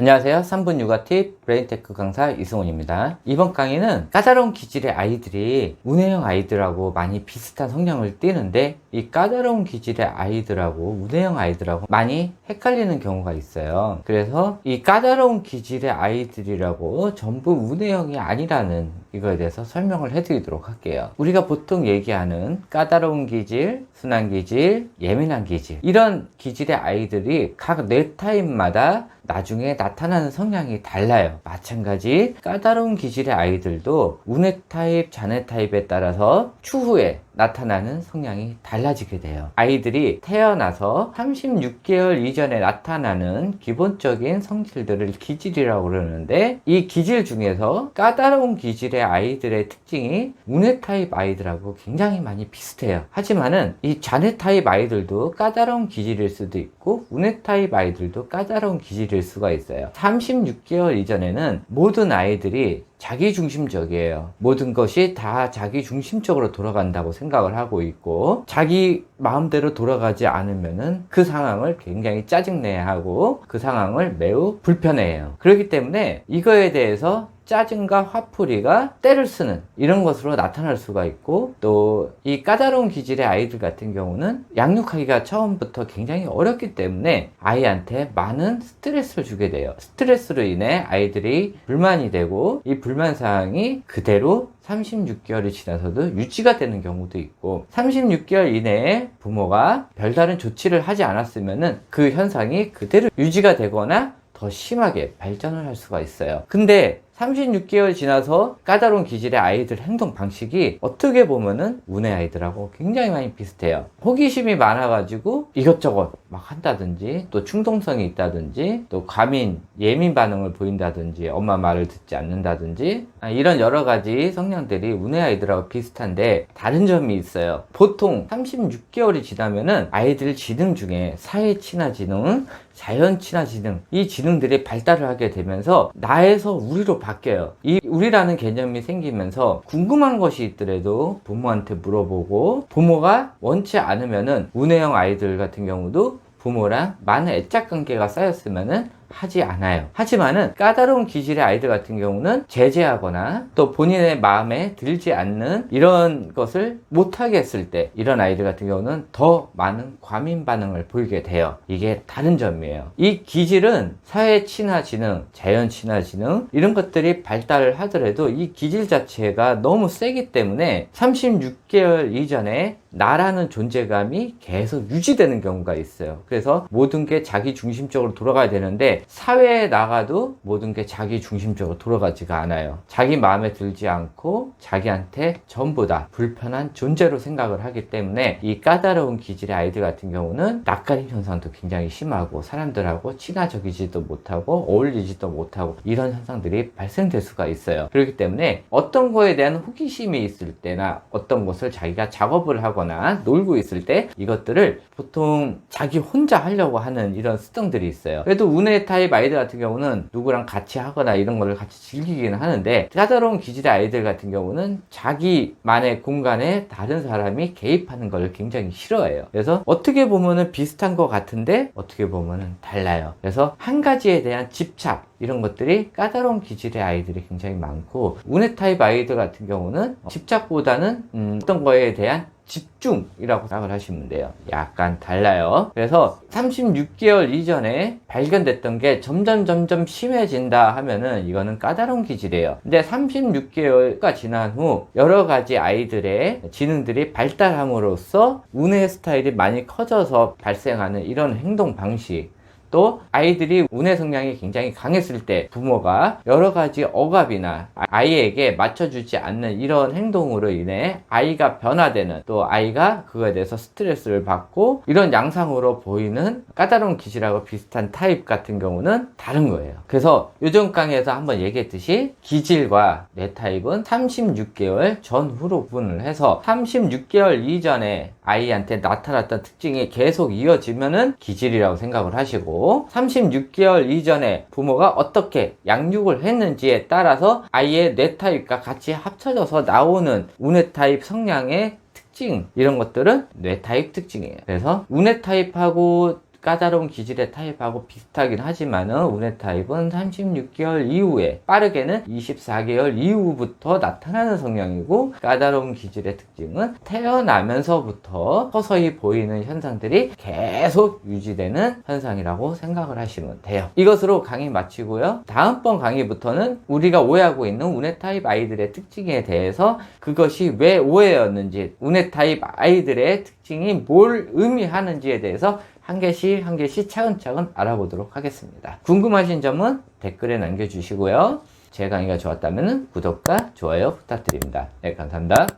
안녕하세요. 3분 육아 팁 브레인테크 강사 이승훈입니다. 이번 강의는 까다로운 기질의 아이들이 운해형 아이들하고 많이 비슷한 성향을 띠는데 이 까다로운 기질의 아이들하고 운해형 아이들하고 많이 헷갈리는 경우가 있어요. 그래서 이 까다로운 기질의 아이들이라고 전부 운해형이 아니라는 이거에 대해서 설명을 해드리도록 할게요. 우리가 보통 얘기하는 까다로운 기질, 순한 기질, 예민한 기질, 이런 기질의 아이들이 각 뇌 타입마다 나중에 나타나는 성향이 달라요. 마찬가지 까다로운 기질의 아이들도 운해 타입, 잔해 타입에 따라서 추후에 나타나는 성향이 달라지게 돼요. 아이들이 태어나서 36개월 이전에 나타나는 기본적인 성질들을 기질이라고 그러는데, 이 기질 중에서 까다로운 기질의 아이들의 특징이 운해 타입 아이들하고 굉장히 많이 비슷해요. 하지만은 이 잔해 타입 아이들도 까다로운 기질일 수도 있고 운해 타입 아이들도 까다로운 기질일 수가 있어요. 36개월 이전에는 모든 아이들이 자기중심적이에요. 모든 것이 다 자기중심적으로 돌아간다고 생각을 하고 있고, 자기 마음대로 돌아가지 않으면은 그 상황을 굉장히 짜증내야 하고 그 상황을 매우 불편해해요. 그렇기 때문에 이거에 대해서 짜증과 화풀이가 때를 쓰는 이런 것으로 나타날 수가 있고, 또 이 까다로운 기질의 아이들 같은 경우는 양육하기가 처음부터 굉장히 어렵기 때문에 아이한테 많은 스트레스를 주게 돼요. 스트레스로 인해 아이들이 불만이 되고, 이 불만사항이 그대로 36개월이 지나서도 유지가 되는 경우도 있고, 36개월 이내에 부모가 별다른 조치를 하지 않았으면은 그 현상이 그대로 유지가 되거나 더 심하게 발전을 할 수가 있어요. 근데 36개월 지나서 까다로운 기질의 아이들 행동 방식이 어떻게 보면은 운해 아이들하고 굉장히 많이 비슷해요. 호기심이 많아가지고 이것저것 막 한다든지, 또 충동성이 있다든지, 또 과민, 예민 반응을 보인다든지, 엄마 말을 듣지 않는다든지, 이런 여러 가지 성향들이 운해 아이들하고 비슷한데 다른 점이 있어요. 보통 36개월이 지나면은 아이들 지능 중에 사회 친화 지능, 자연 친화 지능, 이 지능들이 발달을 하게 되면서 나에서 우리로 바뀌어요. 이 우리라는 개념이 생기면서 궁금한 것이 있더라도 부모한테 물어보고, 부모가 원치 않으면은 운해형 아이들 같은 경우도 부모랑 많은 애착 관계가 쌓였으면은 하지 않아요. 하지만은 까다로운 기질의 아이들 같은 경우는 제재하거나 또 본인의 마음에 들지 않는 이런 것을 못하게 했을 때, 이런 아이들 같은 경우는 더 많은 과민 반응을 보이게 돼요. 이게 다른 점이에요. 이 기질은 사회 친화 지능, 자연 친화 지능, 이런 것들이 발달을 하더라도 이 기질 자체가 너무 세기 때문에 36개월 이전에 나라는 존재감이 계속 유지되는 경우가 있어요. 그래서 모든 게 자기 중심적으로 돌아가야 되는데, 사회에 나가도 모든 게 자기 중심적으로 돌아가지가 않아요. 자기 마음에 들지 않고 자기한테 전부 다 불편한 존재로 생각을 하기 때문에 이 까다로운 기질의 아이들 같은 경우는 낯가림 현상도 굉장히 심하고, 사람들하고 친화적이지도 못하고 어울리지도 못하고, 이런 현상들이 발생될 수가 있어요. 그렇기 때문에 어떤 거에 대한 호기심이 있을 때나 어떤 것을 자기가 작업을 하거나 놀고 있을 때 이것들을 보통 자기 혼자 하려고 하는 이런 습성들이 있어요. 그래도 운해 타입 아이들 같은 경우는 누구랑 같이 하거나 이런 거를 같이 즐기기는 하는데, 까다로운 기질의 아이들 같은 경우는 자기만의 공간에 다른 사람이 개입하는 걸 굉장히 싫어해요. 그래서 어떻게 보면은 비슷한 것 같은데 어떻게 보면은 달라요. 그래서 한 가지에 대한 집착, 이런 것들이 까다로운 기질의 아이들이 굉장히 많고, 운해 타입 아이들 같은 경우는 집착보다는 어떤 거에 대한 집중이라고 생각을 하시면 돼요. 약간 달라요. 그래서 36개월 이전에 발견됐던 게 점점 심해진다 하면은 이거는 까다로운 기질이에요. 근데 36개월가 지난 후 여러 가지 아이들의 지능들이 발달함으로써 운해 스타일이 많이 커져서 발생하는 이런 행동 방식, 또 아이들이 운해 성향이 굉장히 강했을 때 부모가 여러 가지 억압이나 아이에게 맞춰주지 않는 이런 행동으로 인해 아이가 변화되는, 또 아이가 그거에 대해서 스트레스를 받고, 이런 양상으로 보이는 까다로운 기질하고 비슷한 타입 같은 경우는 다른 거예요. 그래서 요전 강의에서 한번 얘기했듯이 기질과 뇌 타입은 36개월 전후로 구분을 해서 36개월 이전에 아이한테 나타났던 특징이 계속 이어지면은 기질이라고 생각을 하시고, 36개월 이전에 부모가 어떻게 양육을 했는지에 따라서 아이의 뇌 타입과 같이 합쳐져서 나오는 운해 타입 성향의 특징, 이런 것들은 뇌 타입 특징이에요. 그래서 운해 타입하고 까다로운 기질의 타입하고 비슷하긴 하지만은 운해 타입은 36개월 이후에 빠르게는 24개월 이후부터 나타나는 성향이고, 까다로운 기질의 특징은 태어나면서부터 서서히 보이는 현상들이 계속 유지되는 현상이라고 생각을 하시면 돼요. 이것으로 강의 마치고요. 다음번 강의부터는 우리가 오해하고 있는 운해 타입 아이들의 특징에 대해서, 그것이 왜 오해였는지, 운해 타입 아이들의 특징이 뭘 의미하는지에 대해서 한 개씩 한 개씩 차근차근 알아보도록 하겠습니다. 궁금하신 점은 댓글에 남겨주시고요. 제 강의가 좋았다면 구독과 좋아요 부탁드립니다. 네, 감사합니다.